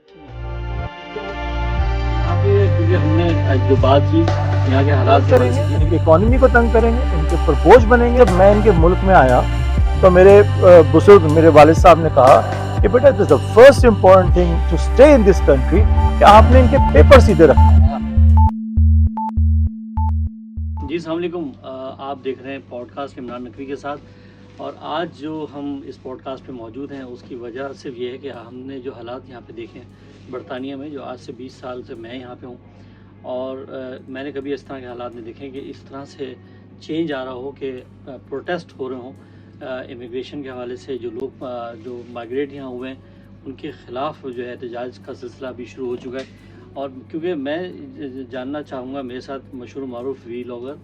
यहाँ पे क्योंकि हमने जो बात की यहाँ के हालात करेंगे, इनकी इकोनॉमी को तंग करेंगे, इनके ऊपर बोझ बनेंगे। जब मैं इनके मुल्क में आया तो मेरे बुजुर्ग मेरे वालिद साहब ने कहा कि बेटा this the first important thing to stay in this country कि आपने इनके पेपर सीधे रखने। जी अस्सलाम वालेकुम। आप देख रहे हैं पॉडकास्ट इमरान नकवी के साथ, और आज जो हम इस पॉडकास्ट पे मौजूद हैं उसकी वजह सिर्फ ये है कि हमने जो हालात यहाँ पे देखे हैं बरतानिया में, जो आज से 20 साल से मैं यहाँ पे हूँ, और मैंने कभी इस तरह के हालात नहीं देखे कि इस तरह से चेंज आ रहा हो कि प्रोटेस्ट हो रहे हों इमिग्रेशन के हवाले से। जो लोग जो माइग्रेट यहाँ हुए हैं उनके ख़िलाफ़ जो है एहतजाज का सिलसिला भी शुरू हो चुका है। और क्योंकि मैं जानना चाहूँगा, मेरे साथ मशहूर मारूफ वीलॉगर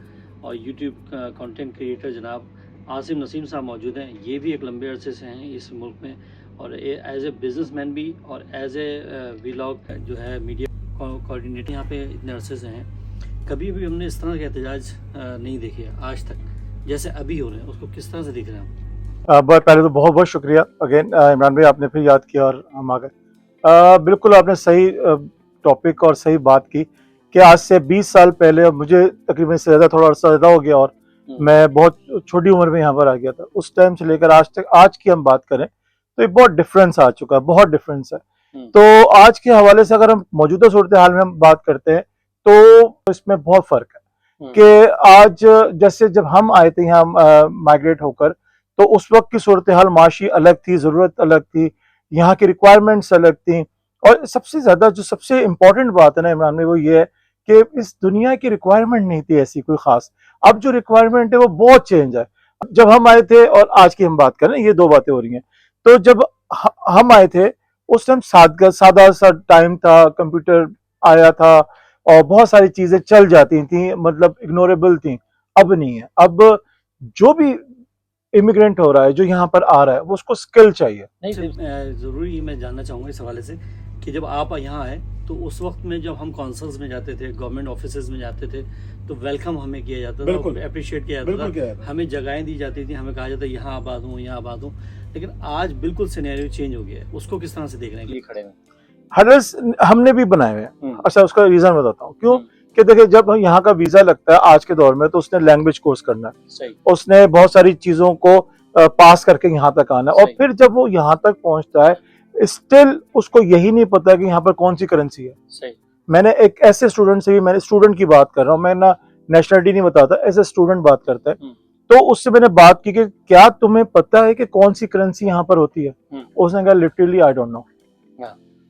और यूट्यूब कंटेंट क्रिएटर जनाब आसिम नसीम साहब मौजूद हैं। ये भी एक लंबे अरसे से हैं इस मुल्क में, और एज ए बिज़नेसमैन भी और एज ए वीलॉग जो है मीडिया कोऑर्डिनेटर यहाँ पे इतने अरसे से हैं। कभी भी हमने इस तरह के एहतजाज नहीं देखे आज तक जैसे अभी हो रहे हैं। उसको किस तरह से देख रहे हैं आप? पहले तो बहुत बहुत शुक्रिया अगेन इमरान भाई, आपने फिर याद किया और हम आ गए। बिल्कुल आपने सही टॉपिक और सही बात की कि आज से 20 साल पहले, मुझे तकरीबन से ज़्यादा थोड़ा अर्सा ज़्यादा हो गया और मैं बहुत छोटी उम्र में यहाँ पर आ गया था। उस टाइम से लेकर आज तक, आज की हम बात करें तो ये बहुत डिफरेंस आ चुका है, बहुत डिफरेंस है। तो आज के हवाले से अगर हम मौजूदा सूरत हाल में हम बात करते हैं तो इसमें बहुत फ़र्क है कि आज जैसे जब हम आए थे यहाँ माइग्रेट होकर, तो उस वक्त की सूरत हाल माशी अलग थी, ज़रूरत अलग थी, यहाँ की रिक्वायरमेंट्स अलग थी। और सबसे ज़्यादा जो सबसे इम्पोर्टेंट बात है ना इमरान में, वो ये है कि इस दुनिया की रिक्वायरमेंट नहीं थी ऐसी कोई ख़ास। अब जो रिक्वायरमेंट है वो बहुत चेंज है। जब हम आए थे और आज की हम बात करें, ये दो बातें हो रही हैं। तो जब हम आए थे उस टाइम सादा सा टाइम था, कंप्यूटर आया था और बहुत सारी चीज़ें चल जाती थी, मतलब इग्नोरेबल थी। अब नहीं है। अब जो भी इमिग्रेंट हो रहा है, जो यहाँ पर आ रहा है, वो उसको स्किल चाहिए। नहीं, ज़रूरी मैं जानना चाहूँगा इस हवाले से कि जब आप यहाँ आए तो उस वक्त में जब हम कौंसल्स में जाते थे, गवर्नमेंट ऑफिसेज में जाते थे, तो वेलकम हमें किया जाता था, अप्रिशिएट किया जाता था, हमें जगहें दी जाती थी, हमें कहा जाता यहाँ आबाद हूँ, यहाँ आबाद हूँ। लेकिन आज बिल्कुल सिनेरियो चेंज हो गया है। उसको किस तरह से देख रहे हैं? खड़े हैं हर्डल्स हमने भी बनाए हुए हैं। अच्छा, उसका रीज़न बताता हूँ क्यों। कि देखिए, जब यहाँ का वीज़ा लगता है आज के दौर में, तो उसने लैंग्वेज कोर्स करना है, उसने बहुत सारी चीज़ों को पास करके यहाँ तक आना है, और फिर जब वो यहाँ तक पहुँचता है स्टिल उसको यही नहीं पता कि यहाँ पर कौन सी करेंसी है। मैंने एक ऐसे स्टूडेंट से भी, मैंने स्टूडेंट की बात कर रहा हूँ, मैं ना नेशनलिटी नहीं बताता, ऐसे स्टूडेंट बात करता है, तो उससे मैंने बात की कि क्या तुम्हें पता है कि कौन सी करेंसी यहाँ पर होती है? उसने कहा लिटरली आई डोंट नो।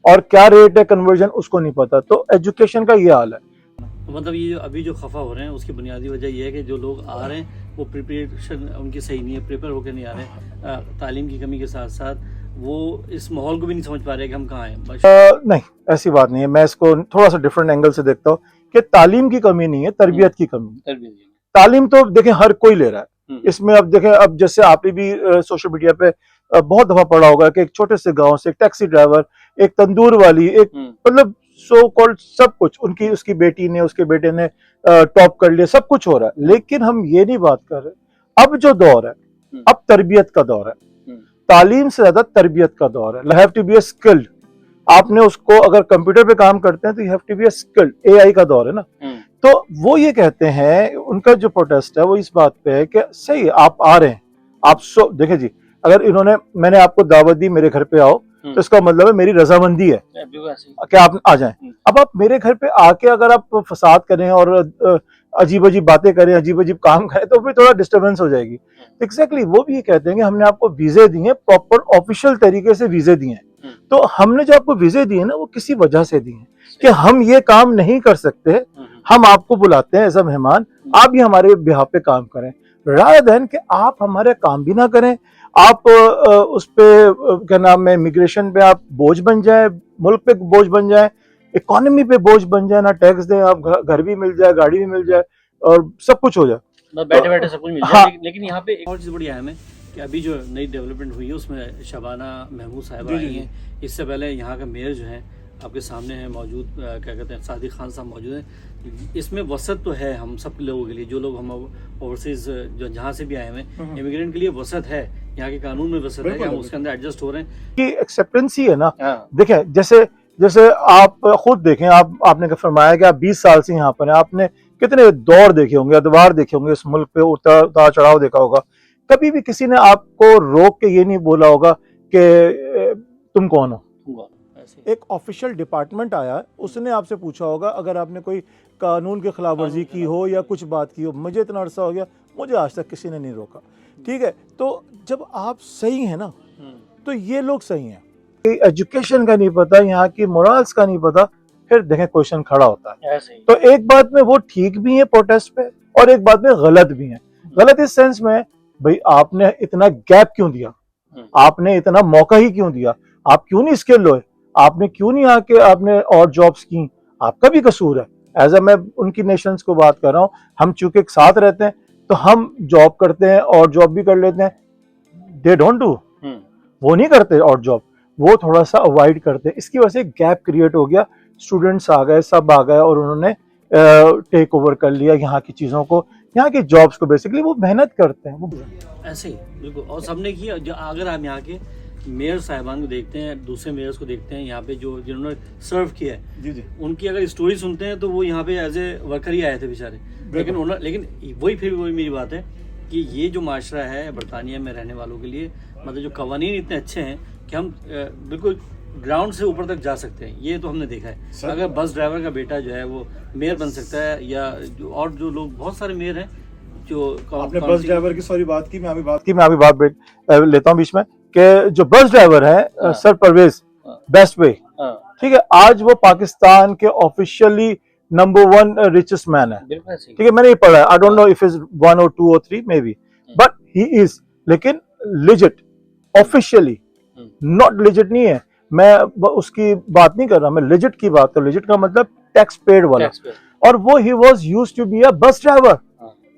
और क्या रेट है कन्वर्जन, उसको नहीं पता। तो एजुकेशन का ये हाल है। तो मतलब ये अभी जो खफा हो रहे हैं उसकी बुनियादी वजह यह है कि जो लोग आ रहे हैं वो प्रिपरेशन उनकी सही नहीं है, प्रिपेयर होकर नहीं आ रहे हैं। तालीम की कमी के साथ साथ वो इस माहौल को भी नहीं समझ पा रहे कि हम कहाँ हैं। नहीं, ऐसी बात नहीं है। मैं इसको थोड़ा सा डिफरेंट एंगल से देखता हूँ कि तालीम की कमी नहीं है, तरबियत की कमी है। तालीम तो देखें हर कोई ले रहा है। इसमें अब देखें, अब जैसे आपने भी सोशल मीडिया पे बहुत दफा पढ़ा होगा कि एक छोटे से गांव से एक टैक्सी ड्राइवर, एक तंदूर वाली, एक मतलब सो कॉल्ड सब कुछ, उनकी उसकी बेटी ने, उसके बेटे ने टॉप कर लिया, सब कुछ हो रहा है। लेकिन हम ये नहीं बात कर रहे। अब जो दौर है, अब तरबियत का दौर है। तालीम से ज्यादा तरबियत का दौर है। Have to be a skilled. आपने उसको, अगर कंप्यूटर पे काम करते हैं तो you have to be a skilled. AI का दौर है ना। तो वो ये कहते हैं, उनका जो प्रोटेस्ट है वो इस बात पे है कि सही आप आ रहे हैं, आप देखिए जी, अगर इन्होंने, मैंने आपको दावत दी मेरे घर पे आओ, तो इसका मतलब है मेरी रजामंदी है कि आप आ जाएं। अब आप मेरे घर पे आके अगर आप फसाद करें और अजीब अजीब बातें करें, अजीब अजीब काम करें, तो फिर थोड़ा डिस्टर्बेंस हो जाएगी। एग्जैक्टली वो भी ये कहते हैं कि हमने आपको वीजे दिए, प्रॉपर ऑफिशियल तरीके से वीजे दिए हैं। तो हमने जो आपको वीजे दिए ना, वो किसी वजह से दिए हैं कि हम ये काम नहीं कर सकते, हम आपको बुलाते हैं एज अ मेहमान, आप भी हमारे बिहाफ पे काम करें, रादर देन कि आप हमारे काम भी ना करें, आप उस पे क्या नाम है, इमिग्रेशन पे आप बोझ बन जाए, मुल्क पे बोझ बन जाए, इकोनॉमी पे बोझ बन जाए, ना टैक्स दें, आप घर भी मिल जाए, गाड़ी भी मिल जाए और सब कुछ हो जाए, बैठे बैठे सब कुछ मिल जाए। लेकिन यहाँ पे एक और चीज़ बड़ी अहम है कि अभी जो नई डेवलपमेंट हुई है उसमें शबाना महमूद साहिबा आई हैं। इससे पहले यहाँ का मेयर जो है आपके सामने है मौजूद, क्या कहते हैं, सादिक खान साहब मौजूद हैं। इसमें वसत तो है हम सब लोगों के लिए, जो लोग हम ओवरसीज जो जहाँ से भी आए हुए हैं, इमिग्रेंट के लिए वसत है, यहाँ के कानून में वसत है कि हम उसके अंदर एडजस्ट हो रहे हैं कि एक्सेप्टेंसी है ना। देखें, जैसे जैसे आप खुद देखें, आपने फरमाया कि आप 20 साल से यहाँ पर हैं, आपने कितने दौर देखे होंगे, अदवार देखे होंगे, इस मुल्क पे उतार चढ़ाव देखा होगा। कभी भी किसी ने आपको रोक के ये नहीं बोला होगा कि तुम कौन हो। एक ऑफिशियल डिपार्टमेंट आया, उसने आपसे पूछा होगा अगर आपने कोई कानून की खिलाफ वर्जी की हो या कुछ बात की हो। मुझे इतना अरसा हो गया, मुझे आज तक किसी ने नहीं रोका। ठीक है, तो जब आप सही हैं ना, तो ये लोग सही हैं। एजुकेशन का नहीं पता, यहाँ की मोरल्स का नहीं पता, फिर देखें क्वेश्चन खड़ा होता है। तो एक बात में वो ठीक भी है प्रोटेस्ट पे, और एक बात में गलत भी है। गलत इस सेंस में, भाई आपने इतना गैप क्यों दिया, आपने इतना मौका ही क्यों दिया, आप क्यों नहीं स्किल हुए, आपने क्यों नहीं आके आपने और जॉब्स की, आपका भी कसूर है। एज मैं उनकी नेशंस को बात कर रहा हूँ, हम चूंकि एक साथ रहते हैं तो हम जॉब करते हैं और जॉब भी कर लेते हैं, दे डोंट डू, वो नहीं करते और जॉब, वो थोड़ा सा अवॉइड करते हैं। इसकी वजह से गैप क्रिएट हो गया, स्टूडेंट्स आ गए, सब आ गए और उन्होंने टेक ओवर कर लिया यहाँ की चीज़ों को, यहाँ की जॉब्स को। बेसिकली वो मेहनत करते हैं वो ऐसे ही बिल्कुल, और सबने किया। अगर हम यहाँ के मेयर साहिबान को देखते हैं, दूसरे मेयर्स को देखते हैं यहाँ पे जो जिन्होंने सर्व किया है, जी, उनकी अगर स्टोरी सुनते हैं तो वो यहाँ पे एज ए वर्कर ही आए थे बेचारे। लेकिन वही मेरी बात है कि ये जो माशरा है बरतानिया में रहने वालों के लिए, मतलब जो कवानीन इतने अच्छे हैं कि हम बिल्कुल ग्राउंड से ऊपर तक जा सकते हैं। ये तो हमने देखा है। अगर बस ड्राइवर का बेटा जो है वो मेयर बन सकता है, या और जो लोग, बहुत सारे मेयर हैं जो। आपने बस ड्राइवर की सॉरी बात की, मैं अभी बात लेता हूँ बीच में, कि जो बस ड्राइवर है सर परवेज बेस्ट वे, ठीक है, आज वो पाकिस्तान के ऑफिशियली नंबर 1 रिचेस्ट मैन है। ठीक है, मैंने ये पढ़ा है, I don't know if is 1 or 2 or 3 may be, but he is, लेकिन लिजिट ऑफिशियली, नॉट लिजिट नहीं है। मैं उसकी बात नहीं कर रहा, मैं लिजिट की बात कर। लिजिट का मतलब टैक्स पेड वाला। और वो ही was used to be a bus driver,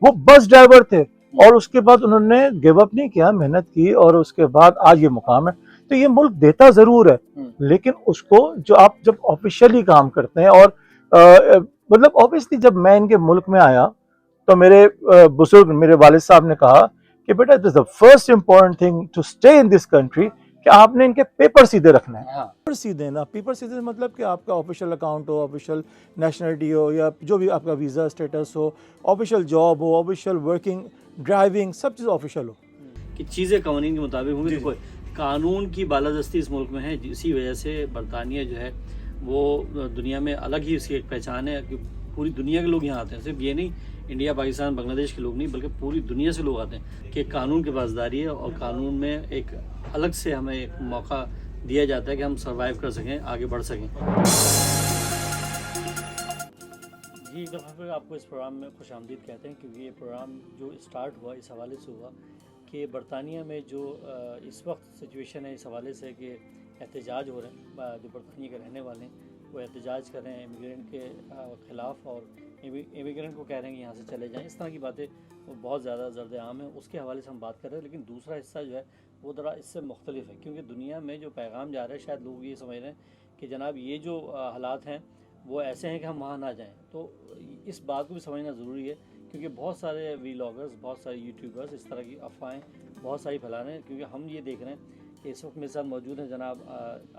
वो बस ड्राइवर थे, और उसके बाद उन्होंने गिव अप नहीं किया, मेहनत की, और उसके बाद आज ये मुकाम है। तो ये मुल्क देता जरूर है, लेकिन उसको जो आप जब ऑफिशियली काम करते हैं, और मतलब ऑब्वियसली जब मैं इनके मुल्क में आया तो मेरे बुजुर्ग, मेरे वालिद साहब ने कहा कि बेटा it is the first important thing to stay in this country, कि आपने इनके पेपर सीधे रखना है। पेपर सीधे ना, पेपर सीधे मतलब कि आपका ऑफिशियल अकाउंट हो, ऑफिशियल नेशनलिटी हो, या जो भी आपका वीज़ा स्टेटस हो, ऑफिशियल जॉब हो, ऑफिशियल वर्किंग, ड्राइविंग, सब चीज़ ऑफिशियल हो, कि चीज़ें कानून के मुताबिक होंगी। तो कानून की बालादस्ती इस मुल्क में है, इसी वजह से बरतानिया जो है वो दुनिया में अलग ही उसकी एक पहचान है, कि पूरी दुनिया के लोग यहाँ आते हैं। सिर्फ ये नहीं इंडिया, पाकिस्तान, बांग्लादेश के लोग नहीं, बल्कि पूरी दुनिया से लोग आते हैं कि कानून की पासदारी है, और कानून में एक अलग से हमें एक मौका दिया जाता है कि हम सर्वाइव कर सकें, आगे बढ़ सकें। जी, एक दफ़ा फिर आपको इस प्रोग्राम में खुशामदीद कहते हैं, क्योंकि ये प्रोग्राम जो स्टार्ट हुआ इस हवाले से हुआ कि बरतानिया में जो इस वक्त सिचुएशन है, इस हवाले से कि एहतजाज हो रहे हैं, जो बरतानिया के रहने वाले हैं वो एहतजाज कर रहे हैं इमिग्रेंट के ख़िलाफ़, और इमिग्रेंट को कह रहे हैं कि यहाँ से चले जाएं। इस तरह की बातें वो बहुत ज़्यादा ज़र्द आम है, उसके हवाले से हम बात कर रहे हैं। लेकिन दूसरा हिस्सा जो है वो ज़रा इससे मुख्तलिफ है, क्योंकि दुनिया में जो पैगाम जा रहा है, शायद लोग ये समझ रहे हैं कि जनाब ये जो हालात हैं वो ऐसे हैं कि हम वहाँ ना जाएँ। तो इस बात को भी समझना ज़रूरी है, क्योंकि बहुत सारे वीलॉगर्स, बहुत सारे यूट्यूबर्स इस तरह की अफवाहें बहुत सारी फैला रहे हैं। क्योंकि हम ये देख रहे हैं कि इस वक्त मेरे साथ मौजूद हैं जनाब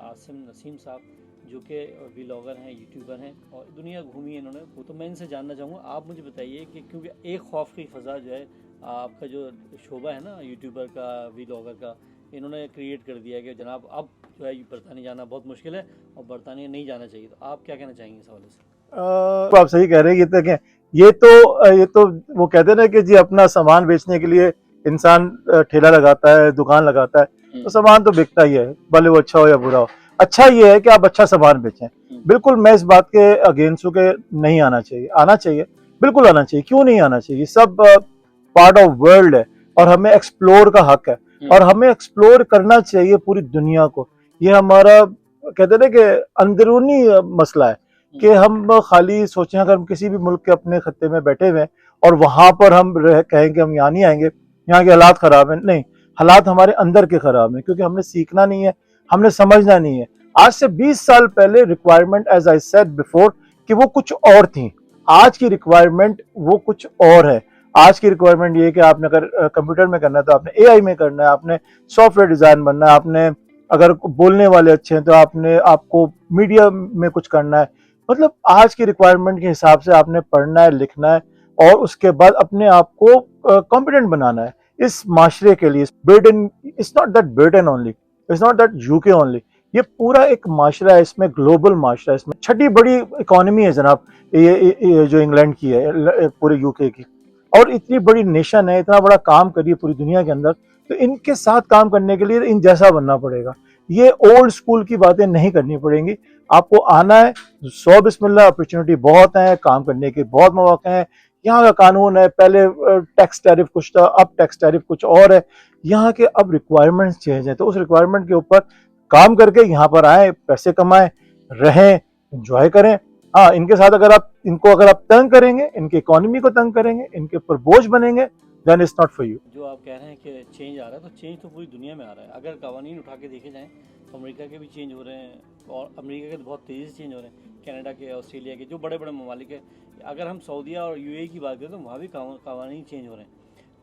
आसिम नसीम साहब, जो कि वीलॉगर हैं, यूट्यूबर हैं, और दुनिया घूमी है इन्होंने। तो मैं इनसे जानना चाहूँगा, आप मुझे बताइए कि क्योंकि एक खौफ की फ़ज़ा जो है आपका जो शोबा है ना यूट्यूबर का, वीलॉगर का, इन्होंने क्रिएट कर दिया कि जनाब अब जो है बरतानिया जाना बहुत मुश्किल है और बरतानिया नहीं जाना चाहिए। तो आप क्या कहना चाहेंगे इस हवाले से? आप सही कह रहे हैं। ये तो वो कहते हैं ना कि जी अपना सामान बेचने के लिए इंसान ठेला लगाता है, दुकान लगाता है, तो सामान तो बिकता ही है, भले वो अच्छा हो या बुरा हो। अच्छा ये है कि आप अच्छा सामान बेचें। बिल्कुल मैं इस बात के अगेंस्ट हूं कि नहीं आना चाहिए, आना चाहिए, बिल्कुल आना चाहिए, क्यों नहीं आना चाहिए। सब पार्ट ऑफ वर्ल्ड है और हमें एक्सप्लोर का हक है, और हमें एक्सप्लोर करना चाहिए पूरी दुनिया को। ये हमारा कहते हैं ना कि अंदरूनी मसला है कि हम खाली सोचें अगर हम किसी भी मुल्क के अपने खत्ते में बैठे हुए हैं और वहां पर हम कहें कि हम यहाँ नहीं आएंगे, यहाँ के हालात खराब हैं। नहीं, हालात हमारे अंदर के खराब हैं, क्योंकि हमने सीखना नहीं है, हमने समझना नहीं है। आज से 20 साल पहले requirement, as I said before, कि वो कुछ और थी। आज की रिक्वायरमेंट वो कुछ और है। आज की रिक्वायरमेंट ये है कि आपने अगर कंप्यूटर में करना है तो आपने एआई में करना है, आपने सॉफ्टवेयर डिजाइन बनना है, आपने अगर बोलने वाले अच्छे हैं तो आपको मीडिया में कुछ करना है। मतलब आज की रिक्वायरमेंट के हिसाब से आपने पढ़ना है, लिखना है और उसके बाद अपने आप को कॉम्पिटेंट बनाना है इस माशरे के लिए। Britain, it's not that Britain only, it's not that UK only, ये पूरा एक माशरा है, इसमें ग्लोबल माशरा है, इसमें छठी बड़ी इकोनॉमी है जनाब ये जो इंग्लैंड की है, पूरे यूके की। और इतनी बड़ी नेशन है, इतना बड़ा काम करिए पूरी दुनिया के अंदर, तो इनके साथ काम करने के लिए इन जैसा बनना पड़ेगा। ये ओल्ड स्कूल की बातें नहीं करनी पड़ेंगी, आपको आना है। 100 बिस्मिल्लाह, अपॉर्चुनिटी बहुत है, काम करने के बहुत मौके हैं। यहाँ का कानून है, पहले टैक्स टैरिफ कुछ था, अब टैक्स टैरिफ कुछ और है। यहाँ के अब रिक्वायरमेंट्स चेंज है, तो उस रिक्वायरमेंट के ऊपर काम करके यहाँ पर आए, पैसे कमाएं, रहें, एंजॉय करें। हाँ, इनके साथ अगर आप तंग करेंगे, इनकी इकोनॉमी को तंग करेंगे, इनके ऊपर बोझ बनेंगे, then it's not for you. जो आप कह रहे हैं कि चेंज आ रहा है, तो चेंज तो पूरी दुनिया में आ रहा है। अगर कवानीन उठा के देखे जाएं तो अमेरिका के भी चेंज हो रहे हैं, और अमेरिका के तो बहुत तेज़ी से चेंज हो रहे हैं, कनाडा के, ऑस्ट्रेलिया के, जो बड़े बड़े ममालिक है। अगर हम सऊदीया और यूएई की बात करें तो वहाँ भी कवानीन चेंज हो रहे हैं।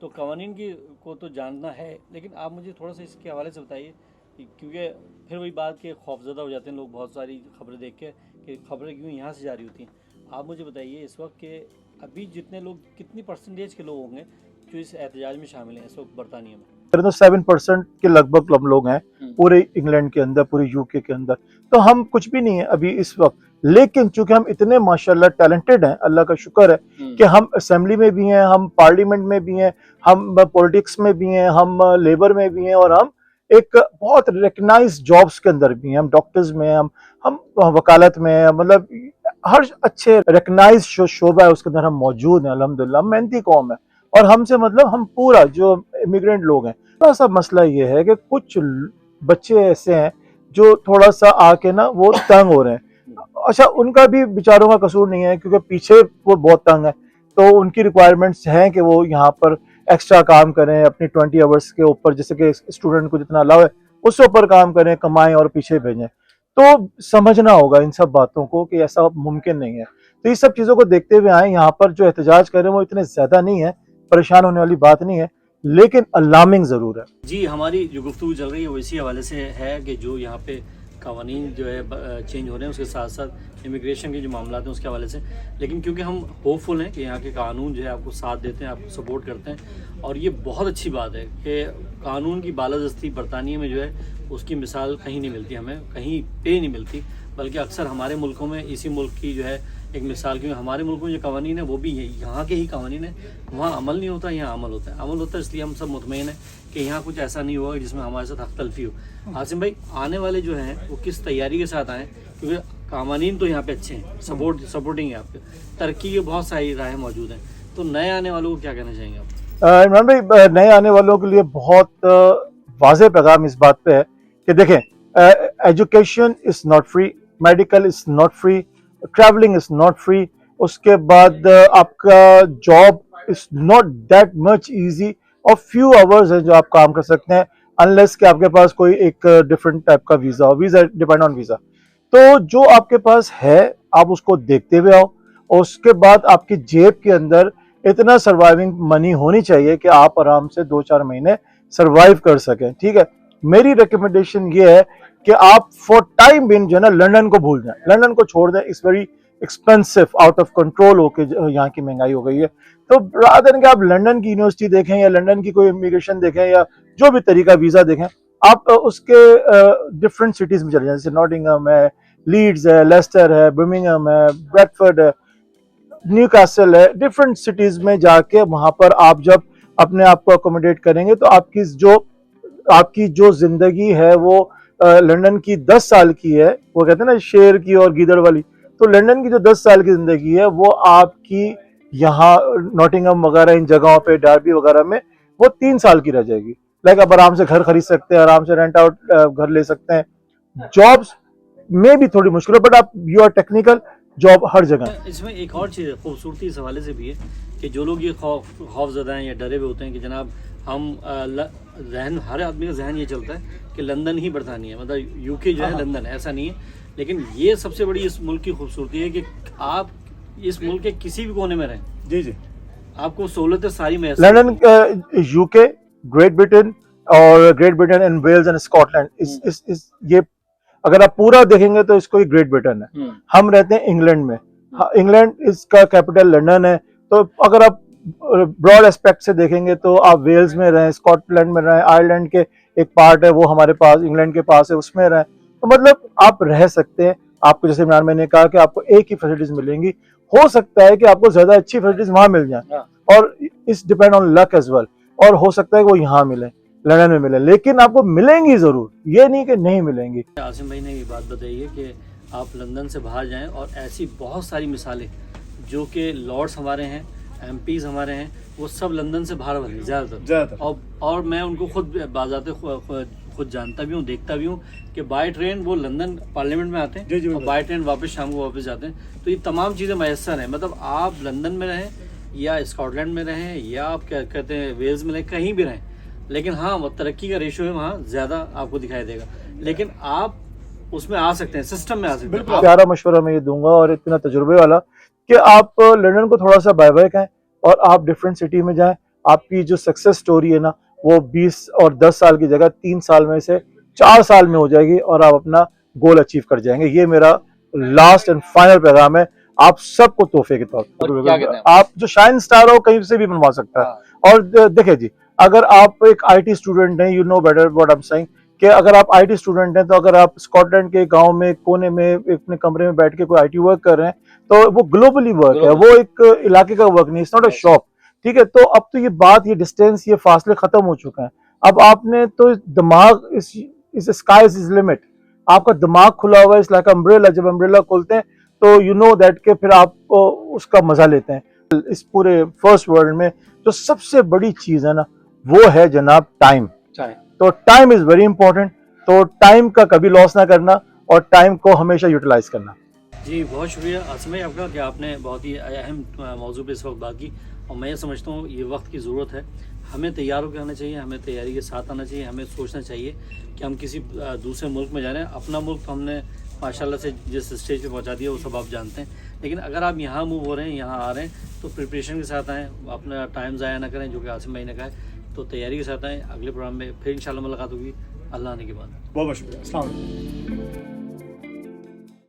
तो कवानीन की को तो जानना है, लेकिन आप मुझे थोड़ा सा इसके हवाले से बताइए, क्योंकि फिर वही बात के खौफजदा हो जाते हैं लोग बहुत सारी खबरें देख के कि खबरें क्यों यहाँ से जारी होती हैं। आप मुझे बताइए इस वक्त के अभी जितने लोग, कितनी परसेंटेज के लोग होंगे जो इस एहतजाज में शामिल हैं इस वक्त बरतानिया में? तो 7% के लगभग हम लोग हैं पूरे इंग्लैंड के अंदर, पूरे यूके के अंदर। तो हम कुछ भी नहीं है अभी इस वक्त, लेकिन चूंकि हम इतने माशाल्लाह टैलेंटेड हैं, अल्लाह का शुक्र है कि हम असेंबली में भी हैं, हम पार्लियामेंट में भी हैं, हम पॉलिटिक्स में भी हैं, हम लेबर में भी हैं, और हम एक बहुत रिकग्नाइज जॉब्स के अंदर भी हैं। हम डॉक्टर्स में हैं, हम वकालत में हैं, मतलब हर अच्छे रिकग्नाइज शोबा है उसके अंदर हम मौजूद हैं। अल्हम्दुलिल्लाह, मेहनती कौम है। और हमसे मतलब हम पूरा जो इमिग्रेंट लोग हैं, थोड़ा सा मसला ये है कि कुछ बच्चे ऐसे हैं जो थोड़ा सा आके ना वो तंग हो रहे हैं। अच्छा, उनका भी बेचारों का कसूर नहीं है, क्योंकि पीछे वो बहुत तंग है, तो उनकी रिक्वायरमेंट्स हैं कि वो यहाँ पर एक्स्ट्रा काम करें अपनी 20 आवर्स के ऊपर, जैसे कि स्टूडेंट को जितना अलाउ है उसके ऊपर काम करें, कमाएं और पीछे भेजें। तो समझना होगा इन सब बातों को कि ऐसा मुमकिन नहीं है। तो इस सब चीज़ों को देखते हुए आए, यहाँ पर जो एहतजाज करें वो इतने ज़्यादा नहीं है, परेशान होने वाली बात नहीं है, लेकिन अलार्मिंग ज़रूर है। जी, हमारी जो गुफ्तगू चल रही है वो इसी हवाले से है कि जो यहाँ पे कवानीन जो है चेंज हो रहे हैं, उसके साथ साथ इमिग्रेशन के जो मामला हैं उसके हवाले से। लेकिन क्योंकि हम होपफुल हैं कि यहाँ के कानून जो है आपको साथ देते हैं, आपको सपोर्ट करते हैं, और ये बहुत अच्छी बात है कि कानून की बालादस्ती बरतानिया में जो है उसकी मिसाल कहीं नहीं मिलती, हमें कहीं पे नहीं मिलती, बल्कि अक्सर हमारे मुल्कों में, इसी मुल्क की जो है एक मिसाल, क्योंकि हमारे मुल्क में जो कवानीन है वो भी यहाँ के ही कवानीन है, वहाँ अमल नहीं होता, यहाँ अमल होता है। अमल होता है इसलिए हम सब मुतमईन हैं कि यहाँ कुछ ऐसा नहीं होगा जिसमें हमारे साथ हख्तलफी हो। आसिम भाई, आने वाले जो हैं वो किस तैयारी के साथ आएँ, क्योंकि कवानीन तो यहाँ पे अच्छे हैं, सपोर्टिंग है आपके, तरक्की की बहुत सारी राहें मौजूद हैं, तो नए आने वालों को क्या कहना चाहेंगे आप? इमरान भाई, नए आने वालों के लिए बहुत वाज़ेह पैगाम इस बात पे है कि देखें, education is not free, medical is not free, travelling is not free, उसके बाद आपका job is not that much easy, और फ्यू आवर्स हैं जो आप काम कर सकते हैं, अनलेस कि आपके पास कोई एक डिफरेंट टाइप का वीज़ा हो, वीज़ा डिपेंड ऑन वीज़ा। तो जो आपके पास है आप उसको देखते हुए आओ, और उसके बाद आपकी जेब के अंदर इतना सर्वाइविंग मनी होनी चाहिए कि आप आराम से 2-4 महीने सर्वाइव कर सकें। ठीक है, मेरी रिकमेंडेशन ये है कि आप फॉर टाइम बिन जो है ना लंदन को भूल जाएं, लंदन को छोड़ दें। It's very expensive, out of control होके यहाँ की महंगाई हो गई है। तो रादर कि आप लंदन की यूनिवर्सिटी देखें या लंदन की कोई इमिग्रेशन देखें या जो भी तरीका वीज़ा देखें, आप उसके डिफरेंट सिटीज़ में चले जाएं, जैसे नॉटिंघम है, लीड्स है, लेस्टर है, बर्मिंघम है, ब्रैडफोर्ड है, न्यूकासल है, डिफरेंट सिटीज में जाके वहां पर आप जब अपने आप को अकोमोडेट करेंगे तो आपकी जो जिंदगी है वो लंदन की 10 साल की है, वो कहते हैं ना शेर की और गीदड़ वाली, तो लंदन की जो 10 साल की जिंदगी है वो आपकी यहाँ नॉटिंघम वगैरह इन जगहों पे, डार्बी वगैरह में वो 3 साल की रह जाएगी। लाइक आप आराम से घर खरीद सकते हैं, आराम से रेंट आउट घर ले सकते हैं। जॉब्स में भी थोड़ी मुश्किल है, बट आप यू आर टेक्निकल, जॉब हर जगह। इसमें एक और चीज़ खूबसूरती इस हवाले से भी है कि जो लोग ये खौफजदा हैं या डरे हुए होते हैं कि जनाब हम जहन, हर आदमी का जहन ये चलता है कि लंदन ही बरतानिया है, मतलब यूके जो है लंदन है, ऐसा नहीं है। लेकिन ये सबसे बड़ी इस मुल्क की खूबसूरती है कि आप इस मुल्क के किसी भी कोने में रहें, जी जी, आपको सहूलतें सारी मैसर। लंदन, यूके, ग्रेट ब्रिटेन, और Great Britain and Wales and Scotland इस ये अगर आप पूरा देखेंगे तो इसको ही ग्रेट ब्रिटेन है। हम रहते हैं इंग्लैंड में, इंग्लैंड इसका कैपिटल लंदन है। तो अगर आप ब्रॉड एस्पेक्ट से देखेंगे तो आप वेल्स में रहें, स्कॉटलैंड में रहें, आयरलैंड के एक पार्ट है वो हमारे पास इंग्लैंड के पास है, उसमें रहें, तो मतलब आप रह सकते हैं। आपको जैसे इमरान मैंने कहा कि आपको एक ही फैसिलिटीज मिलेंगी, हो सकता है कि आपको ज्यादा अच्छी फैसिलिटीज वहां मिल जाए, और इस depend on luck as well, और हो सकता है कि वो यहाँ मिले, लंदन में मिले, लेकिन आपको मिलेंगी जरूर, ये नहीं कि नहीं मिलेंगी। आसिम भाई ने ये बात बताई है कि आप लंदन से बाहर जाएं, और ऐसी बहुत सारी मिसालें जो कि लॉर्ड्स हमारे हैं, एमपीज़ हमारे हैं, वो सब लंदन से बाहर बने ज़्यादातर, और मैं उनको खुद बाज़ाते खुद जानता भी हूँ, देखता भी हूँ कि बाय ट्रेन वो लंदन पार्लियामेंट में आते हैं और बाय ट्रेन वापस शाम को वापस जाते हैं। तो ये तमाम चीज़ें मैसर हैं, मतलब आप लंदन में रहें या स्कॉटलैंड में रहें या आप क्या कहते हैं वेल्स में रहें, कहीं भी रहें, लेकिन हाँ वो तरक्की का रेशो है वहाँ ज़्यादा आपको दिखाई देगा, लेकिन आप उसमें आ सकते हैं, सिस्टम में आ सकते हैं। प्यारा मशवरा मैं ये दूंगा और इतना तजुर्बे वाला कि आप लंदन को थोड़ा सा बाय बाय कहें और आप डिफरेंट सिटी में जाएं। आपकी जो सक्सेस स्टोरी है ना, वो 20 और 10 साल की जगह 3 साल में से 4 साल में हो जाएगी और आप अपना गोल अचीव कर जाएंगे। ये मेरा लास्ट एंड फाइनल पैगाम है आप सबको तोहफे के तौर पर। आप जो शाइन स्टार हो कहीं से भी बनवा सकता है। और देखिए जी, अगर आप एक IT स्टूडेंट हैं, you know better what I am saying, कि अगर आप IT स्टूडेंट हैं तो अगर आप स्कॉटलैंड के गांव में कोने में अपने कमरे में बैठ के कोई IT वर्क कर रहे हैं तो वो ग्लोबली वर्क है, वो एक इलाके का वर्क नहीं, इट्स नॉट अ शॉप। ठीक है, तो अब तो ये बात, ये डिस्टेंस, ये फासले खत्म हो चुके हैं। अब आपने तो दिमाग, इस स्काई इज लिमिट, आपका दिमाग खुला हुआ है, इस लाइक अम्ब्रेला, जब अम्ब्रेला खोलते हैं तो यू नो दैट के फिर आप उसका मजा लेते हैं। इस पूरे फर्स्ट वर्ल्ड में जो सबसे बड़ी चीज है ना, वो है जनाब टाइम। तो टाइम इज वेरी इंपॉर्टेंट, तो टाइम का कभी लॉस ना करना और टाइम को हमेशा यूटिलाइज करना। जी बहुत शुक्रिया आसिम भाई आपका कि आपने बहुत ही अहम मौजू पे इस वक्त बात की, और मैं ये समझता हूँ ये वक्त की ज़रूरत है, हमें तैयार होकर आना चाहिए, हमें तैयारी के साथ आना चाहिए, हमें सोचना चाहिए कि हम किसी दूसरे मुल्क में जा रहे हैं। अपना मुल्क तो हमने माशाल्लाह से जिस स्टेज पे पहुंचा दिया वो सब आप जानते हैं, लेकिन अगर आप यहाँ मूव हो रहे हैं, यहाँ आ रहे हैं, तो प्रिपरेशन के साथ आएँ, अपना टाइम ज़ाया ना करें, जो कि आसिम भाई ने कहा है, तो तैयारी के साथ आएँ। अगले प्रोग्राम में फिर इंशाल्लाह मुलाकात होगी अल्लाह आने के बाद। बहुत शुक्रिया। अस्सलाम वालेकुम।